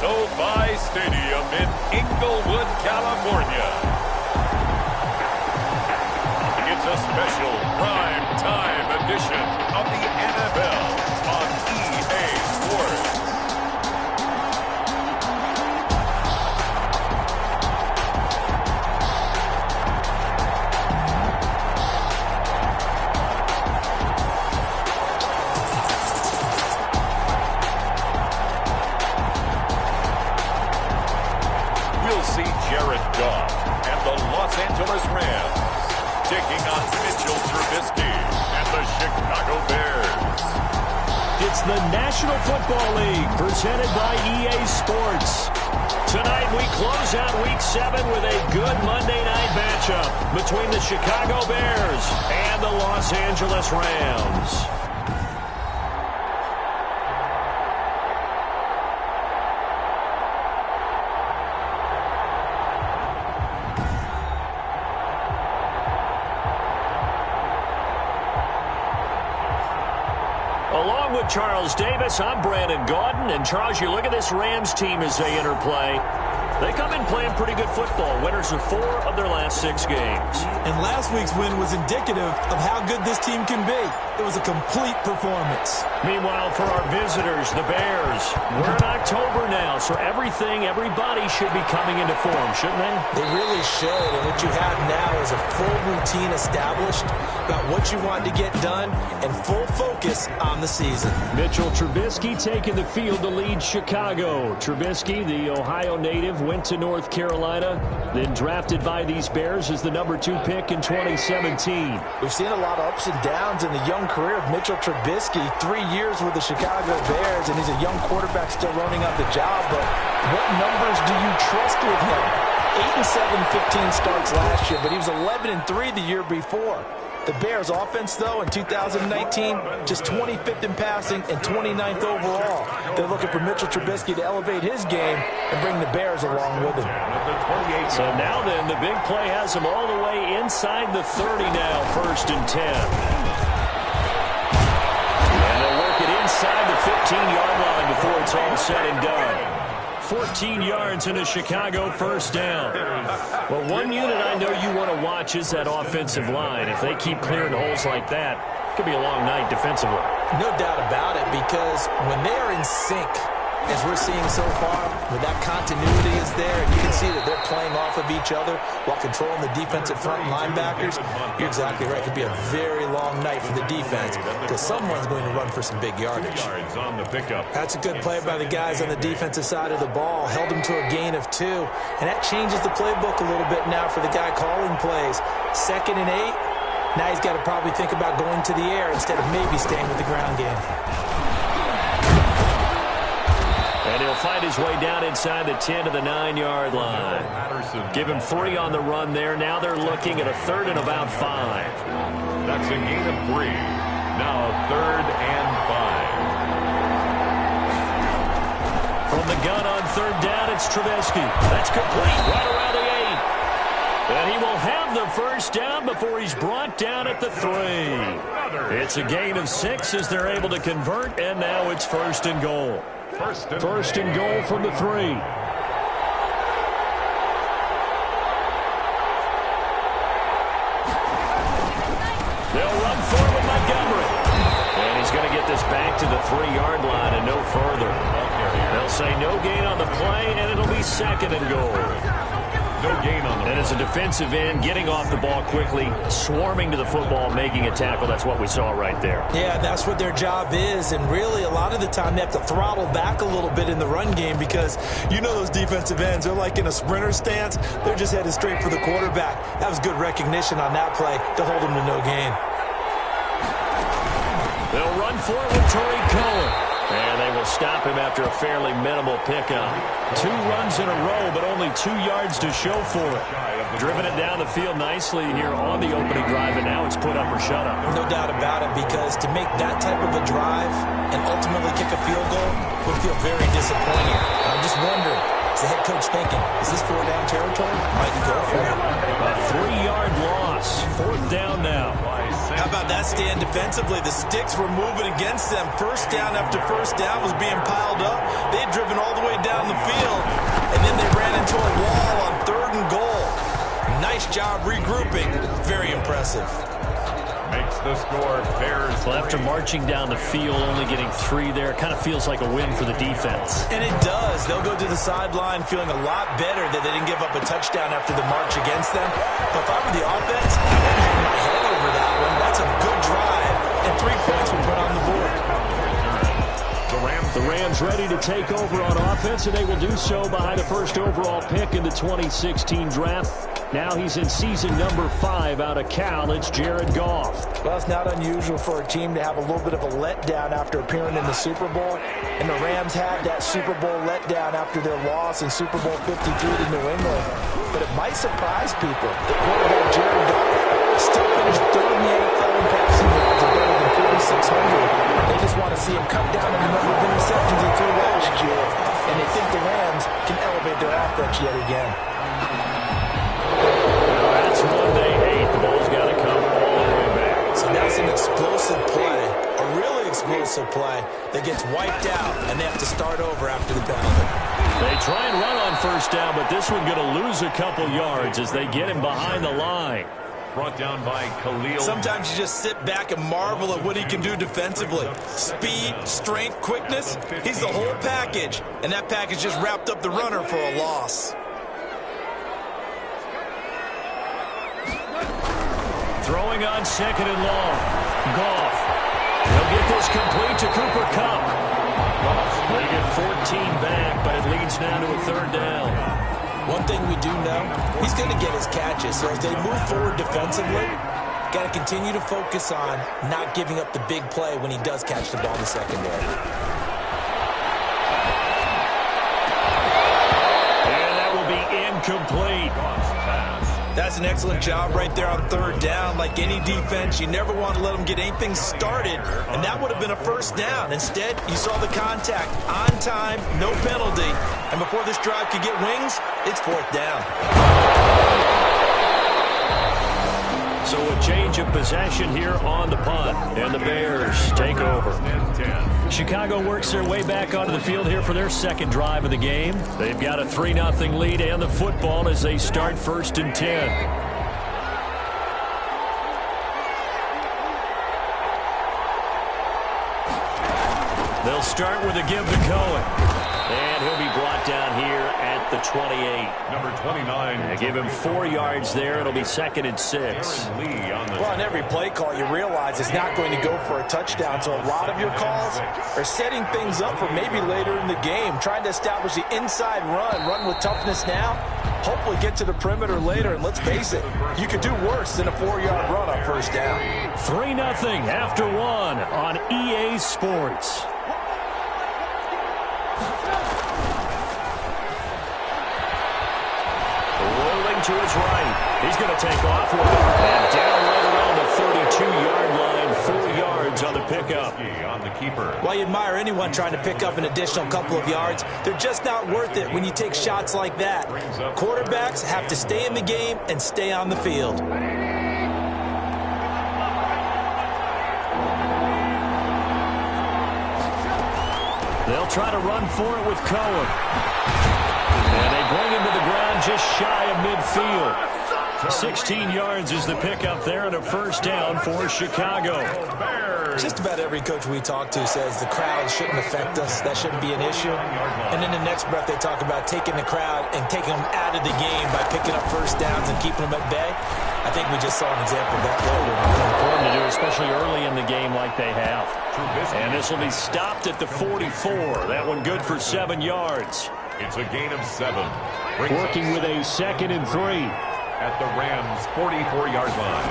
SoFi Stadium in Inglewood, California. It's a special prime time edition of the NFL on EA Sports. Los Angeles Rams taking on Mitchell Trubisky and the Chicago Bears. It's the National Football League presented by EA Sports. Tonight we close out Week 7 with a good Monday night matchup between the Chicago Bears and the Los Angeles Rams. Along with Charles Davis, I'm Brandon Gaudin. And Charles, you look at this Rams team as they interplay. They come in playing pretty good football. Winners of 4 of their last 6 games. And last week's win was indicative of how good this team can be. It was a complete performance. Meanwhile, for our visitors, the Bears, we're in October now, so everybody should be coming into form, shouldn't they? They really should. And what you have now is a full routine established about what you want to get done and full focus on the season. Mitchell Trubisky taking the field to lead Chicago. Trubisky, the Ohio native, went to North Carolina, then drafted by these Bears as the number 2 pick in 2017. We've seen a lot of ups and downs in the young career of Mitchell Trubisky. 3 years with the Chicago Bears, and he's a young quarterback still running up the job. But what numbers do you trust with him? 8-7, 15 starts last year, but he was 11-3 the year before. The Bears offense, though, in 2019, just 25th in passing and 29th overall. They're looking for Mitchell Trubisky to elevate his game and bring the Bears along with him. So now then, the big play has him all the way inside the 30 now, 1st and 10. And they'll work it inside the 15-yard line before it's all said and done. 14 yards in a Chicago 1st down. Well, one unit I know you want to watch is that offensive line. If they keep clearing holes like that, it could be a long night defensively. No doubt about it, because when they're in sync, as we're seeing so far, when that continuity is there, and you can see that they're playing off of each other while controlling the defensive front linebackers, you're exactly right. It could be a very long night for the defense because someone's going to run for some big yardage. On the pickup. That's a good play by the guys on the defensive side of the ball. Held them to a gain of 2, and that changes the playbook a little bit now for the guy calling plays. 2nd and 8. Now he's got to probably think about going to the air instead of maybe staying with the ground game. And he'll find his way down inside the 10 to the 9-yard line. Give him 3 on the run there. Now they're looking at a 3rd and about 5. That's a gain of 3. Now 3rd and 5. From the gun on 3rd down, it's Trubisky. That's complete right around the 8. And he will have the 1st down before he's brought down at the 3. It's a gain of 6 as they're able to convert, and now it's 1st and goal. First and goal from the 3. They'll run forward Montgomery. And he's going to get this back to the 3-yard line and no further. They'll say no gain on the play, and it'll be 2nd and goal. No gain on the And as a defensive end, getting off the ball quickly, swarming to the football, making a tackle, that's what we saw right there. Yeah, that's what their job is, and really a lot of the time they have to throttle back a little bit in the run game because you know those defensive ends, they're like in a sprinter stance. They're just headed straight for the quarterback. That was good recognition on that play to hold him to no gain. They'll run for it with Tariq Cohen. And they will stop him after a fairly minimal pickup. 2 runs in a row, but only 2 yards to show for it. Driven it down the field nicely here on the opening drive, and now it's put up or shut up. No doubt about it, because to make that type of a drive and ultimately kick a field goal would feel very disappointing. I'm just wondering, is the head coach thinking, is this 4-down territory? Might he go for it? A 3-yard loss. 4th down now. How about that stand defensively? The sticks were moving against them. 1st down after 1st down was being piled up. They had driven all the way down the field. impressive. Makes the score Bears. Well, after marching down the field, only getting 3 there, it kind of feels like a win for the defense. And it does. They'll go to the sideline feeling a lot better that they didn't give up a touchdown after the march against them. But if I were the offense, I wouldn't hang my head over that one. That's a good drive, and 3 points were put on the board. The Rams ready to take over on offense, and they will do so behind the first overall pick in the 2016 draft. Now he's in season number 5 out of Cal. It's Jared Goff. Well, it's not unusual for a team to have a little bit of a letdown after appearing in the Super Bowl. And the Rams had that Super Bowl letdown after their loss in Super Bowl 53 to New England. But it might surprise people. The quarterback, Jared Goff, still finished 3rd in the NFL in passing yards at better than 4,600. They just want to see him cut down on the number of interceptions he threw last year. And they think the Rams can elevate their offense yet again. That's one they hate. The ball's got to come all the way back. So that's an explosive play, a really explosive play that gets wiped out, and they have to start over after the penalty. They try and run on first down, but this one going to lose a couple yards as they get him behind the line. Brought down by Khalil. Sometimes you just sit back and marvel at what he can do defensively. Speed, strength, quickness, he's the whole package, and that package just wrapped up the runner for a loss. Throwing on 2nd and long. Goff. He'll get this complete to Cooper Kupp. They get 14 back, but it leads now to a 3rd down. One thing we do know, he's going to get his catches. So as they move forward defensively, got to continue to focus on not giving up the big play when he does catch the ball in the secondary. And that will be incomplete. That's an excellent job right there on 3rd down. Like any defense, you never want to let them get anything started, and that would have been a 1st down. Instead, you saw the contact on time, no penalty, and before this drive could get wings, it's 4th down. So a change of possession here on the punt, and the Bears take over. Chicago works their way back onto the field here for their 2nd drive of the game. They've got a 3-0 lead and the football as they start 1st and 10. They'll start with a give to Cohen. And he'll be brought down here at the 28. Number 29. They give him 4 yards there. It'll be 2nd and 6. Well, on every play call, you realize it's not going to go for a touchdown. So a lot of your calls are setting things up for maybe later in the game, trying to establish the inside run with toughness now, hopefully get to the perimeter later. And let's face it, you could do worse than a 4-yard run on 1st down. 3-0 after 1 on EA Sports. To his right. He's going to take off with it. And down right around the 32-yard line. 4 yards on the pickup. On the keeper. Well, you admire anyone trying to pick up an additional couple of yards. They're just not worth it when you take shots like that. Quarterbacks have to stay in the game and stay on the field. They'll try to run for it with Cohen. And they bring him to the ground just shy of midfield. 16 yards is the pickup there and a 1st down for Chicago. Just about every coach we talk to says the crowd shouldn't affect us. That shouldn't be an issue. And in the next breath, they talk about taking the crowd and taking them out of the game by picking up 1st downs and keeping them at bay. I think we just saw an example of that later. It's important to do, especially early in the game like they have. And this will be stopped at the 44. That one good for 7 yards. It's a gain of 7. Working with a 2nd and 3. At the Rams' 44-yard line.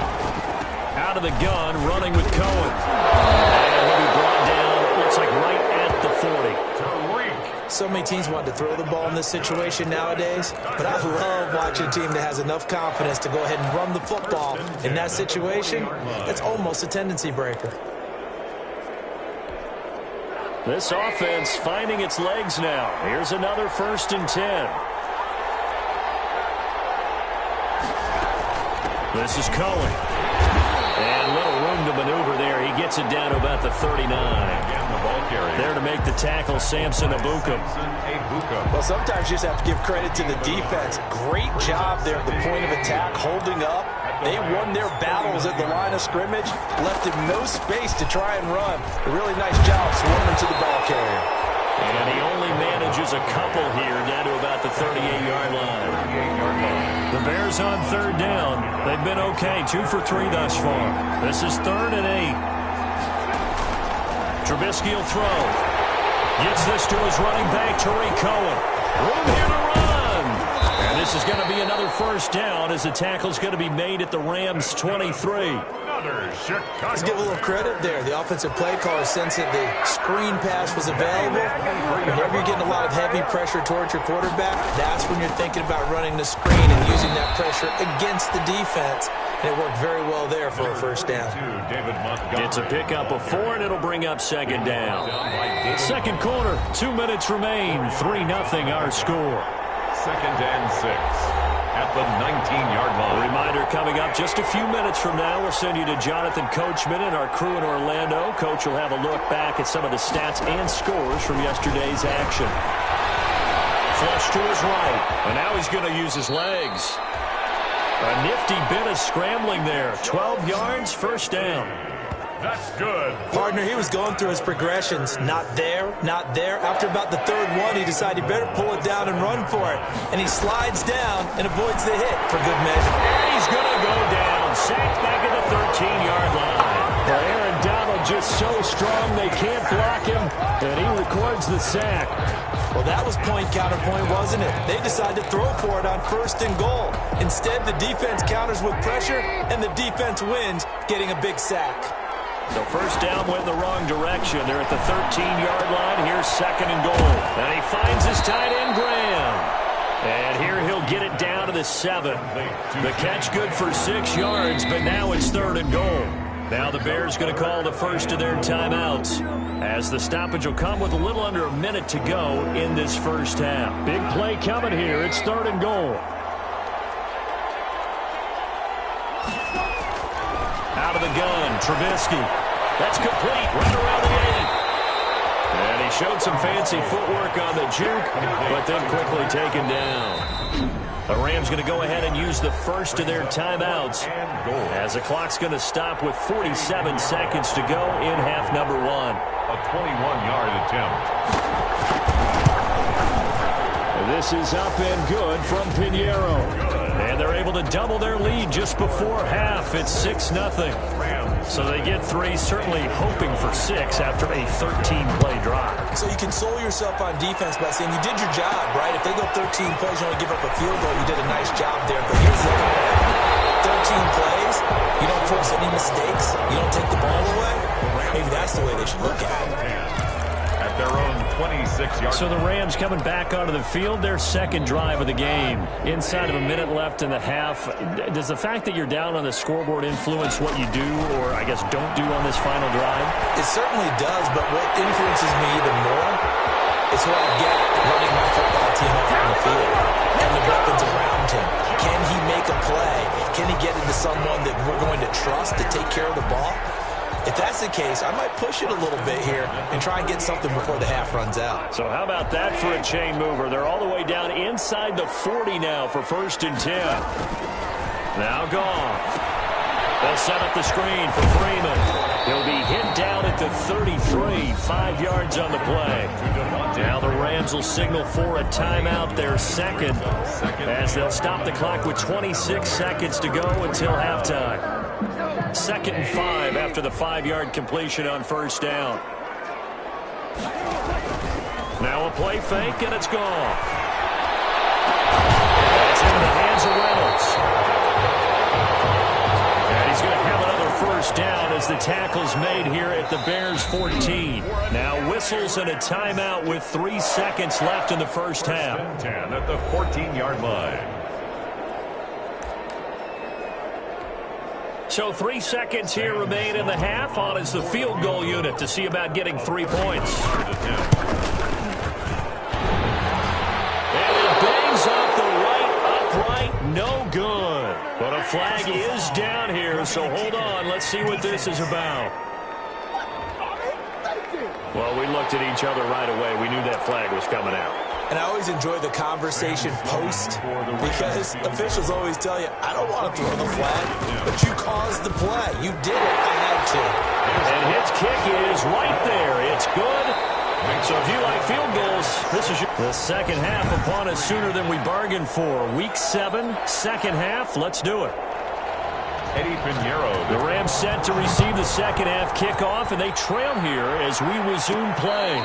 Out of the gun, running with Cohen. And he'll be brought down, looks like right at the 40. So many teams want to throw the ball in this situation nowadays, but I love watching a team that has enough confidence to go ahead and run the football. In that situation, that's almost a tendency breaker. This offense finding its legs now. Here's another 1st and 10. This is Cohen. And little room to maneuver there. He gets it down to about the 39. Again, the ball carrier. There to make the tackle, Samson Abuka. Well, sometimes you just have to give credit to the defense. Great job there at the point of attack, holding up. They won their battles at the line of scrimmage, left him no space to try and run. A really nice job swarming to the ball carrier. And he only manages a couple here down to about the 38-yard line. The Bears on third down. They've been okay, 2 for 3 thus far. This is 3rd and 8. Trubisky will throw. Gets this to his running back, Tariq Cohen. Room here to run. And this is going to be another first down as the tackle's going to be made at the Rams' 23. Let's give a little credit there. The offensive play caller sensed that the screen pass was available. Whenever you're getting a lot of heavy pressure towards your quarterback, that's when you're thinking about running the screen and using that pressure against the defense. And it worked very well there for a first down. It's a pickup of 4, and it'll bring up second down. Second quarter, 2 minutes remain. 3-0 our score. 2nd and 6 at the 19-yard line. A reminder coming up just a few minutes from now. We'll send you to Jonathan Coachman and our crew in Orlando. Coach will have a look back at some of the stats and scores from yesterday's action. Flush to his right, and now he's going to use his legs. A nifty bit of scrambling there. 12 yards, first down. That's good. Partner, he was going through his progressions. Not there, not there. After about the 3rd one, he decided he better pull it down and run for it. And he slides down and avoids the hit for good measure. And he's going to go down. Sacked back at the 13-yard line. Well, Aaron Donald just so strong they can't block him, and he records the sack. Well, that was point counterpoint, wasn't it? They decided to throw for it on 1st and goal. Instead, the defense counters with pressure, and the defense wins, getting a big sack. So first down went the wrong direction. They're at the 13-yard line. Here's 2nd and goal. And he finds his tight end, Graham. And here he'll get it down to the 7. The catch good for 6 yards, but now it's 3rd and goal. Now the Bears going to call the first of their timeouts, as the stoppage will come with a little under a minute to go in this first half. Big play coming here. It's 3rd and goal. Out of the gun, Trubisky. That's complete, right around the 8. And he showed some fancy footwork on the juke, but then quickly taken down. The Rams going to go ahead and use the first of their timeouts, as the clock's going to stop with 47 seconds to go in half number 1. A 21-yard attempt. This is up and good from Pinheiro. And they're able to double their lead just before half. It's 6-0. So they get 3, certainly hoping for 6 after a 13-play drive. So you console yourself on defense by saying you did your job, right? If they go 13 plays, you only give up a field goal, you did a nice job there. But here's the thing. 13 plays, you don't force any mistakes, you don't take the ball away. Maybe that's the way they should look at it. At their own 26-yard. So the Rams coming back onto the field, their second drive of the game. Inside of a minute left in the half. Does the fact that you're down on the scoreboard influence what you do, or I guess don't do on this final drive? It certainly does, but what influences me even more is what I get running my football team up on the field and the weapons around him. Can he make a play? Can he get into someone that we're going to trust to take care of the ball? If that's the case, I might push it a little bit here and try and get something before the half runs out. So how about that for a chain mover? They're all the way down inside the 40 now for 1st and 10. Now Goff. They'll set up the screen for Freeman. He'll be hit down at the 33, 5 yards on the play. Now the Rams will signal for a timeout, their second, as they'll stop the clock with 26 seconds to go until halftime. 2nd and 5 after the 5-yard completion on first down. Now a play fake, and it's gone. It's into the hands of Reynolds. And he's going to have another first down as the tackle's made here at the Bears' 14. Now whistles and a timeout with 3 seconds left in the first half. 10 at the 14-yard line. So 3 seconds here remain in the half. On is the field goal unit to see about getting 3 points. And it bangs off the right upright. No good. But a flag is down here, so hold on. Let's see what this is about. Well, we looked at each other right away. We knew that flag was coming out. And I always enjoy the conversation post because officials always tell you, I don't want to throw the flag, but you caused the play. You did it. I had to. And his kick is right there. It's good. So if you like field goals, this is the second half upon us sooner than we bargained for. Week 7, second half. Let's do it. The Rams set to receive the second half kickoff, and they trail here as we resume play.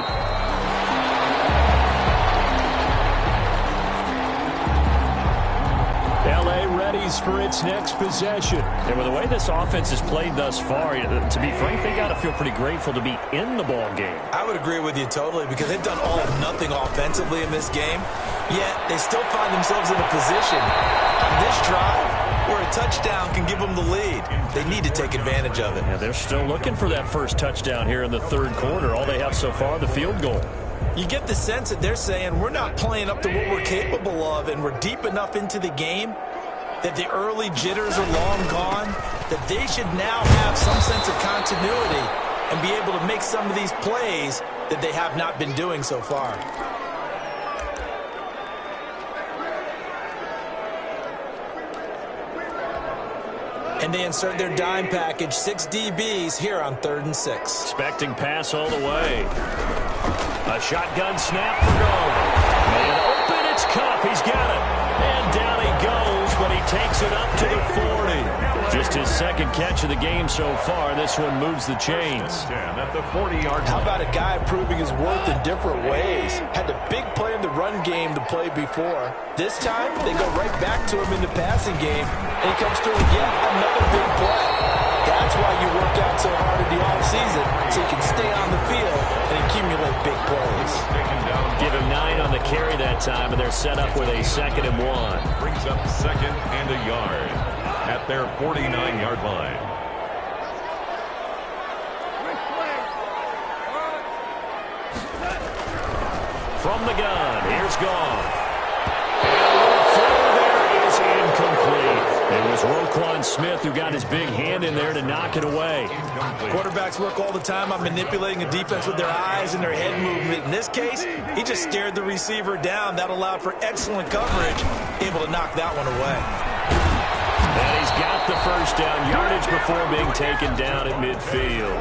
L.A. readies for its next possession. And with the way this offense has played thus far, to be frank, they got to feel pretty grateful to be in the ball game. I would agree with you totally because they've done all or nothing offensively in this game, yet they still find themselves in a position on this drive where a touchdown can give them the lead. They need to take advantage of it. Yeah, they're still looking for that first touchdown here in the third quarter. All they have so far, the field goal. You get the sense that they're saying we're not playing up to what we're capable of, and we're deep enough into the game that the early jitters are long gone, that they should now have some sense of continuity and be able to make some of these plays that they have not been doing so far. And they insert their dime package, 6 DBs here on 3rd and 6. Expecting pass all the way. A shotgun snap for goal. And open, it's Cup. He's got it. And down he goes, but he takes it up to the 40. Just his second catch of the game so far. This one moves the chains. At the 40-yard line. How about a guy proving his worth in different ways? Had a big play in the run game to play before. This time, they go right back to him in the passing game, and he comes through with yet another big play. That's why you work out so hard in the offseason, so you can stay on the field and accumulate big plays. Give him 9 on the carry that time, and they're set up with a 2nd and 1. Brings up 2nd and a yard at their 49-yard line. From the gun, here's Goff. And the throw there is incomplete. It was Roquan Smith who got his big hand in there to knock it away. Quarterbacks work all the time on manipulating a defense with their eyes and their head movement. In this case, he just stared the receiver down. That allowed for excellent coverage, able to knock that one away. And he's got the first down yardage before being taken down at midfield.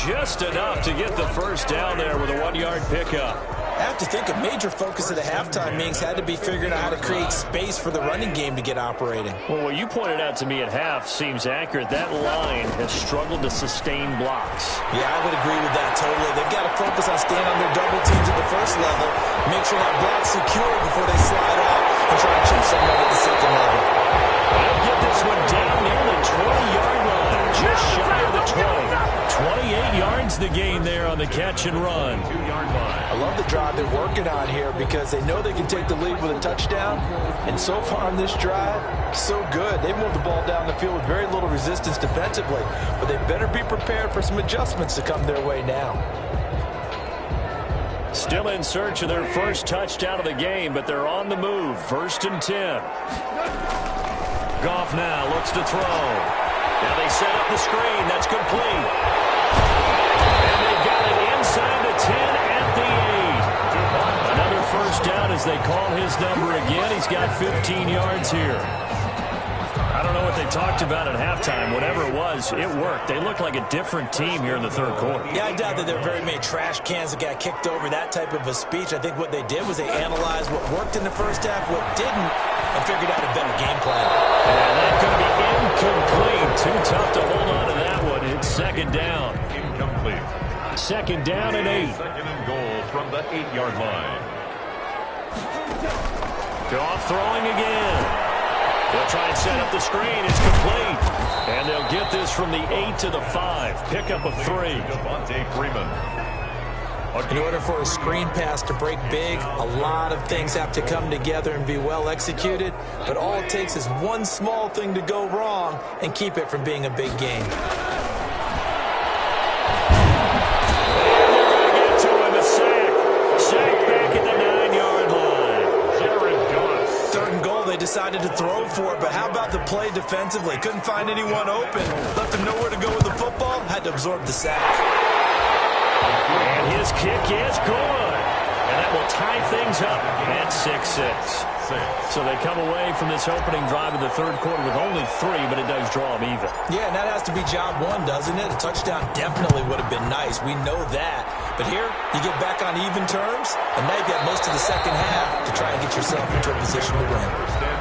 Just enough to get the first down there with a 1-yard pickup. I have to think a major focus of the halftime meetings had to be figuring out how to create space for the running game to get operating. Well, what you pointed out to me at half seems accurate. That line has struggled to sustain blocks. Yeah, I would agree with that totally. They've got to focus on staying on their double teams at the first level, make sure that block's secure before they slide off and try to chip someone at the second level. They'll get this one down near the 20-yard line, just shy of the 20. 28 yards the gain there on the catch and run. 2-yard line. I love the drive they're working on here because they know they can take the lead with a touchdown. And so far on this drive, so good. They moved the ball down the field with very little resistance defensively. But they better be prepared for some adjustments to come their way now. Still in search of their first touchdown of the game, but they're on the move. 1st and 10. Goff now looks to throw. Now they set up the screen. That's complete. And they've got it inside the 10 at the 8. Another first down as they call his number again. He's got 15 yards here. I don't know what they talked about at halftime. Whatever it was, it worked. They look like a different team here in the third quarter. Yeah, I doubt that there are very many trash cans that got kicked over, that type of a speech. I think what they did was they analyzed what worked in the first half, what didn't, and figured out a better game plan. And that's going to be incomplete. Too tough to hold on to that one. It's 2nd down. Incomplete. 2nd down and 8. 2nd and goal from the 8-yard line. Goff throwing again. They'll try and set up the screen. It's complete. And they'll get this from the 8 to the 5. Pickup of 3. Devontae Freeman. In order for a screen pass to break big, a lot of things have to come together and be well executed. But all it takes is one small thing to go wrong and keep it from being a big game. Decided to throw for it, but how about the play defensively? Couldn't find anyone open. Left him nowhere to go with the football. Had to absorb the sack. And his kick is good. And that will tie things ends up at 6-6. So they come away from this opening drive of the third quarter with only 3, but it does draw them even. Yeah, and that has to be job one, doesn't it? A touchdown definitely would have been nice. We know that. But here, you get back on even terms, and now you get most of the second half to try and get yourself into a position to win.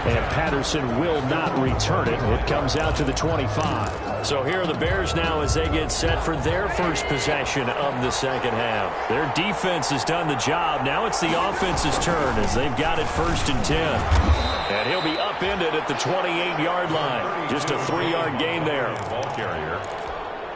And Patterson will not return it. It comes out to the 25. So here are the Bears now as they get set for their first possession of the second half. Their defense has done the job. Now it's the offense's turn as they've got it 1st and 10. And he'll be upended at the 28-yard line. Just a 3-yard gain there. Ball carrier.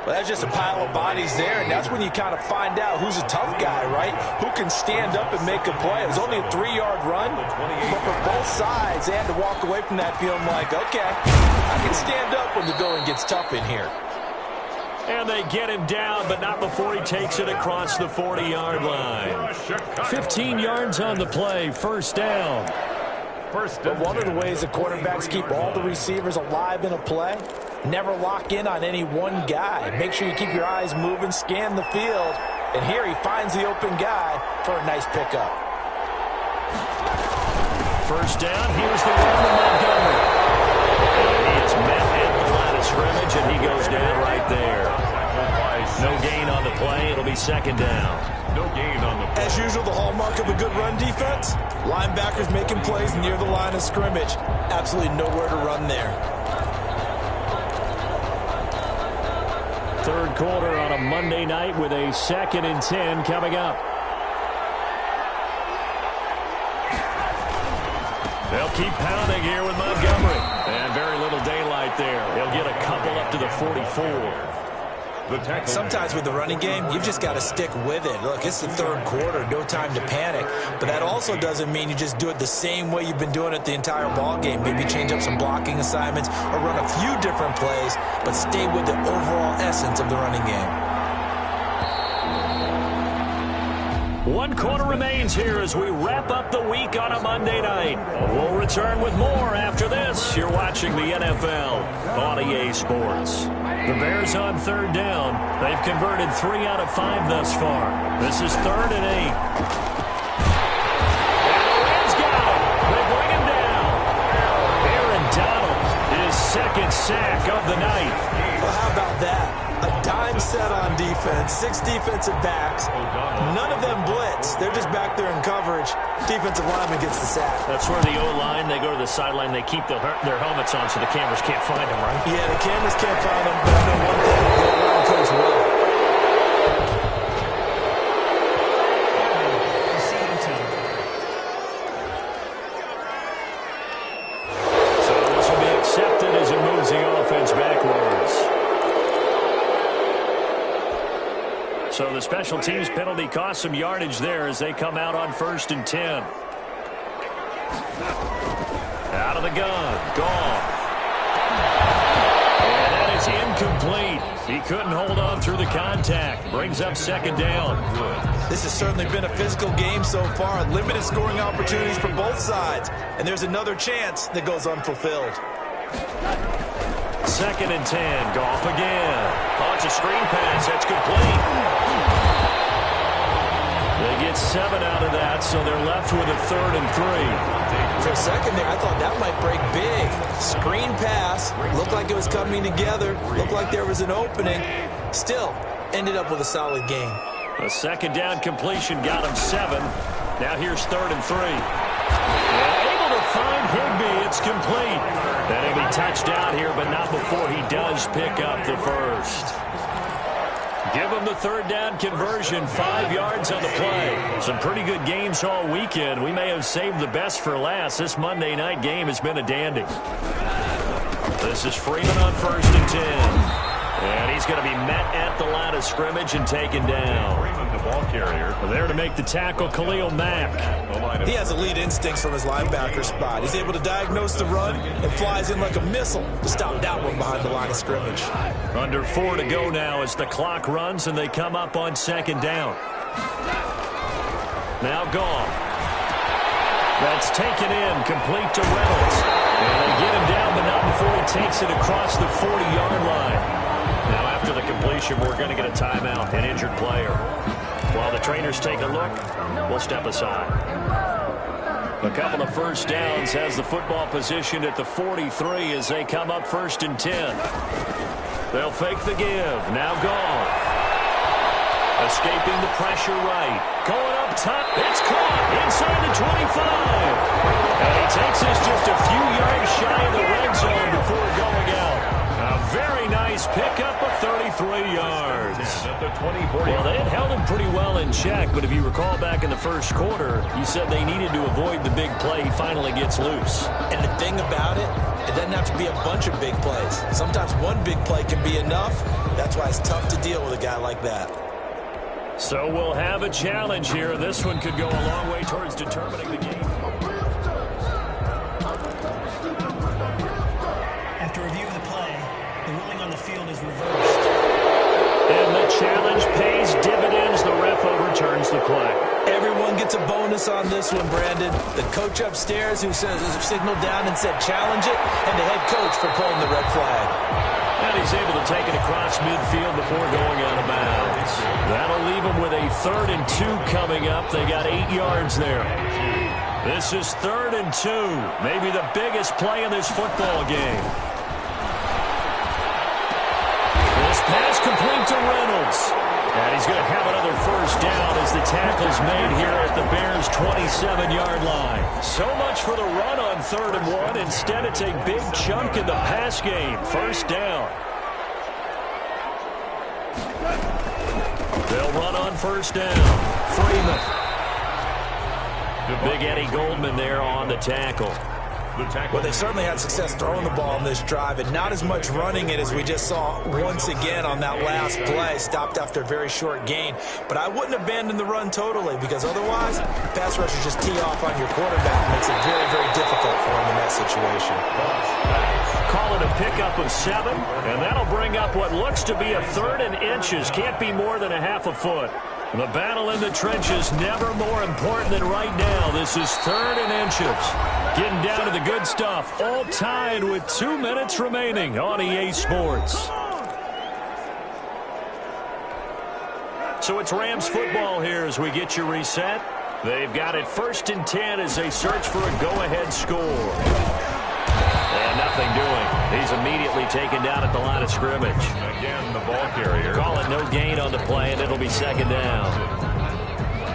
Well, that's just a pile of bodies there, and that's when you kind of find out who's a tough guy, right? Who can stand up and make a play. It was only a 3-yard run, but for both sides, they had to walk away from that feeling like, okay, I can stand up when the going gets tough in here. And they get him down, but not before he takes it across the 40-yard line. 15 yards on the play, 1st down. But one of the ways the quarterbacks keep all the receivers alive in a play, never lock in on any one guy. Make sure you keep your eyes moving, scan the field, and here he finds the open guy for a nice pickup. 1st down, here's the one to Montgomery. And he is met at the line of scrimmage, and he goes down right there. No gain on the play. It'll be 2nd down. No gain on the play. As usual, the hallmark of a good run defense, linebackers making plays near the line of scrimmage. Absolutely nowhere to run there. 3rd quarter on a Monday night with a 2nd and 10 coming up. They'll keep pounding here with Montgomery. And very little daylight there. He'll get a couple up to the 44. Sometimes with the running game, you've just got to stick with it. Look, it's the 3rd quarter, no time to panic. But that also doesn't mean you just do it the same way you've been doing it the entire ball game. Maybe change up some blocking assignments or run a few different plays, but stay with the overall essence of the running game. 1 quarter remains here as we wrap up the week on a Monday night. We'll return with more after this. You're watching the NFL on EA Sports. The Bears on 3rd down. They've converted 3 out of 5 thus far. This is 3rd and 8. And the Rams got him. They bring him down. Aaron Donald, his 2nd sack of the night. Well, how about that? A dime set on defense, 6 defensive backs. None of them blitz. They're just back there in coverage. Defensive lineman gets the sack. That's where the O-line, they go to the sideline, they keep their helmets on so the cameras can't find them, right? Yeah, the cameras can't find them, but I know one thing, the O-line plays well. So this will be accepted as it moves the offense backwards. So the special teams penalty cost some yardage there as they come out on 1st and 10. Out of the gun. Goff. And that is incomplete. He couldn't hold on through the contact. Brings up 2nd down. This has certainly been a physical game so far. Limited scoring opportunities for both sides. And there's another chance that goes unfulfilled. 2nd and 10. Goff again. Oh, it's a screen pass. That's complete. They get 7 out of that, so they're left with a 3rd and 3. For a second there, I thought that might break big. Screen pass. Looked like it was coming together. Looked like there was an opening. Still, ended up with a solid game. A 2nd down completion got him 7. Now here's 3rd and 3. And able to find Higbee. It's complete. And he'll be touched down here, but not before he does pick up the 1st. Give him the 3rd down conversion, 5 yards on the play. Some pretty good games all weekend. We may have saved the best for last. This Monday night game has been a dandy. This is Freeman on 1st and 10. And he's going to be met at the line of scrimmage and taken down. Freeman, the ball carrier. There to make the tackle, Khalil Mack. He has elite instincts from his linebacker spot. He's able to diagnose the run and flies in like a missile to stop that one behind the line of scrimmage. Under 4 to go now as the clock runs and they come up on 2nd down. Now Goff. That's taken in, complete to Reynolds. And they get him down, but not before he takes it across the 40-yard line. Now after the completion, we're going to get a timeout, an injured player. While the trainers take a look, we'll step aside. A couple of first downs, has the football positioned at the 43 as they come up 1st and 10. They'll fake the give. Now Goff. Escaping the pressure right. Going up top. It's caught inside the 25. And he takes us just a few yards shy of the red zone before going out. A very nice pickup of 33 yards. Well, they had held him pretty well in check, but if you recall back in the first quarter, you said they needed to avoid the big play. He finally gets loose. And the thing about it, it doesn't have to be a bunch of big plays. Sometimes one big play can be enough. That's why it's tough to deal with a guy like that. So we'll have a challenge here. This one could go a long way towards determining the game. After review of the play, the ruling on the field is reversed. And the challenge pays dividends. The ref overturns the play. Everyone gets a bonus on this one, Brandon. The coach upstairs who signaled down and said challenge it, and the head coach for pulling the red flag. And he's able to take it across midfield before going out of bounds. That'll leave him with a 3rd and 2 coming up. They got 8 yards there. This is 3rd and 2. Maybe the biggest play in this football game. This pass complete to Reynolds. And he's going to have another first down as the tackle's made here at the Bears' 27-yard line. So much for the run on 3rd and 1. Instead, it's a big chunk in the pass game. First down. They'll run on first down. Freeman. Big Eddie Goldman there on the tackle. Well, they certainly had success throwing the ball on this drive, and not as much running it as we just saw once again on that last play. Stopped after a very short gain. But I wouldn't abandon the run totally, because otherwise, pass rushers just tee off on your quarterback. It makes it very, very difficult for him in that situation. Call it a pickup of 7, and that'll bring up what looks to be a 3rd and inches. Can't be more than a half a foot. The battle in the trenches never more important than right now. This is 3rd and inches. Getting down to the good stuff. All tied with 2 minutes remaining on EA Sports. So it's Rams football here as we get you reset. They've got it 1st and 10 as they search for a go-ahead score. And nothing doing. He's immediately taken down at the line of scrimmage. Again, the ball carrier. Call it no gain on the play, and it'll be 2nd down.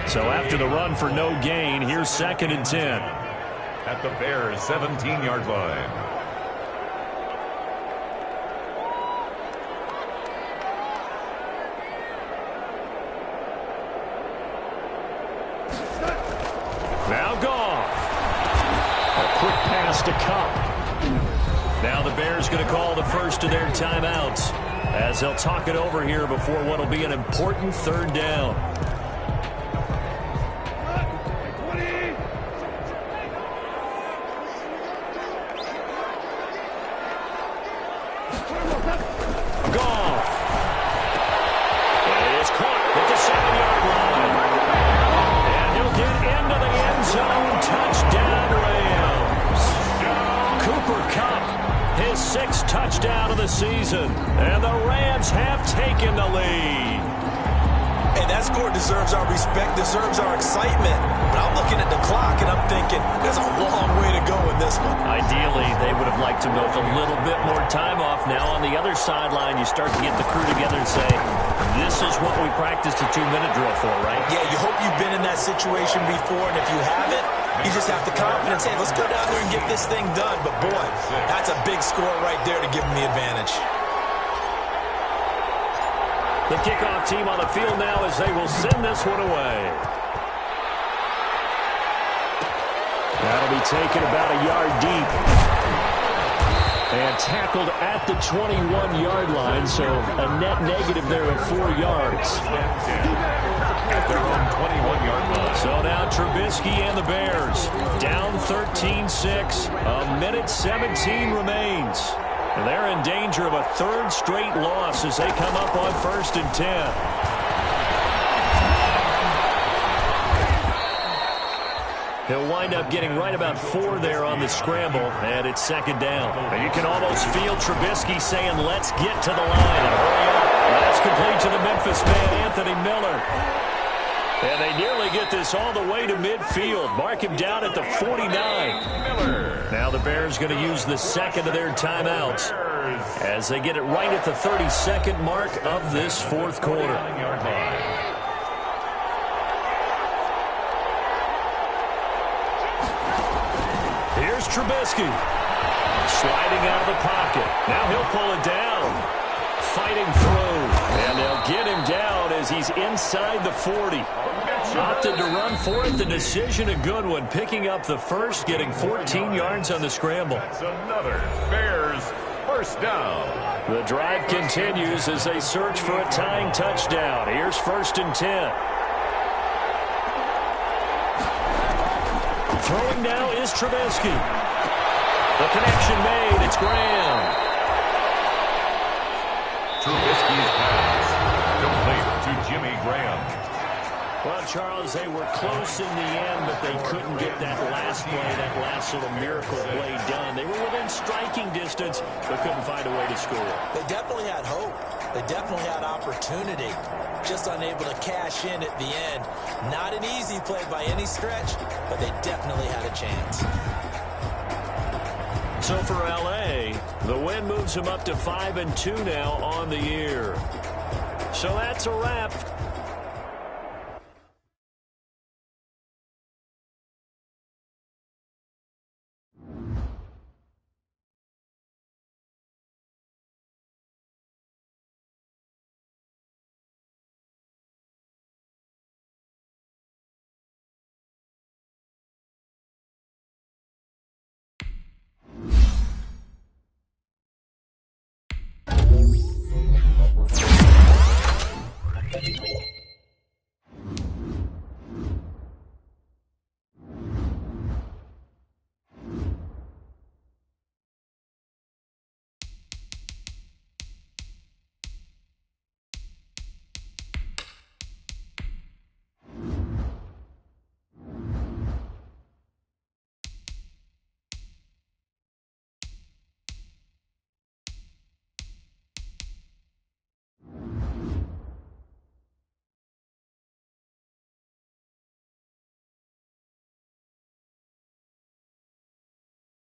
So after the run for no gain, here's 2nd and 10. At the Bears' 17-yard line. Now Goff. A quick pass to Cup. Now the Bears going to call the first of their timeouts as they'll talk it over here before what will be an important 3rd down. Goff. It is caught at the 7-yard line. And he'll get into the end zone. Touchdown, Rams. Cooper Kupp, his 6th touchdown of the season. And the Rams have taken the lead. Hey, that score deserves our respect, deserves our excitement. But I'm looking at the clock, and I'm thinking there's a long way to go in this one. Ideally, they would have liked to milk a little bit more time off. Now, on the other sideline, you start to get the crew together and say, this is what we practiced a 2-minute drill for, right? Yeah, you hope you've been in that situation before, and if you haven't, you just have the confidence, hey, let's go down there and get this thing done. But, boy, that's a big score right there to give them the advantage. The kickoff team on the field now as they will send this one away. That'll be taken about a yard deep. And tackled at the 21-yard line, so a net negative there of 4 yards. At their own 21-yard line. So now Trubisky and the Bears down 13-6. A minute 17 remains. And they're in danger of a 3rd straight loss as they come up on 1st and 10. He'll wind up getting right about 4 there on the scramble, and it's 2nd down. And you can almost feel Trubisky saying, let's get to the line and hurry up. That's complete to the Memphis man, Anthony Miller. And they nearly get this all the way to midfield. Mark him down at the 49. Now the Bears going to use the second of their timeouts as they get it right at the 32nd mark of this fourth quarter. Here's Trubisky. Sliding out of the pocket. Now he'll pull it down. Fighting through. And they'll get him down as he's inside the 40. Opted to run for it. The decision a good one. Picking up the first, getting 14 yards on the scramble. That's another Bears first down. The drive continues as they search for a tying touchdown. Here's 1st and 10. Throwing now is Trubisky. The connection made. It's Graham. Trubisky's pass complete to Jimmy Graham. Well, Charles, they were close in the end, but they couldn't get that last play, that last little miracle play done. They were within striking distance, but couldn't find a way to score. They definitely had hope. They definitely had opportunity. Just unable to cash in at the end. Not an easy play by any stretch, but they definitely had a chance. So for L.A., the win moves them up to 5-2 now on the year. So that's a wrap.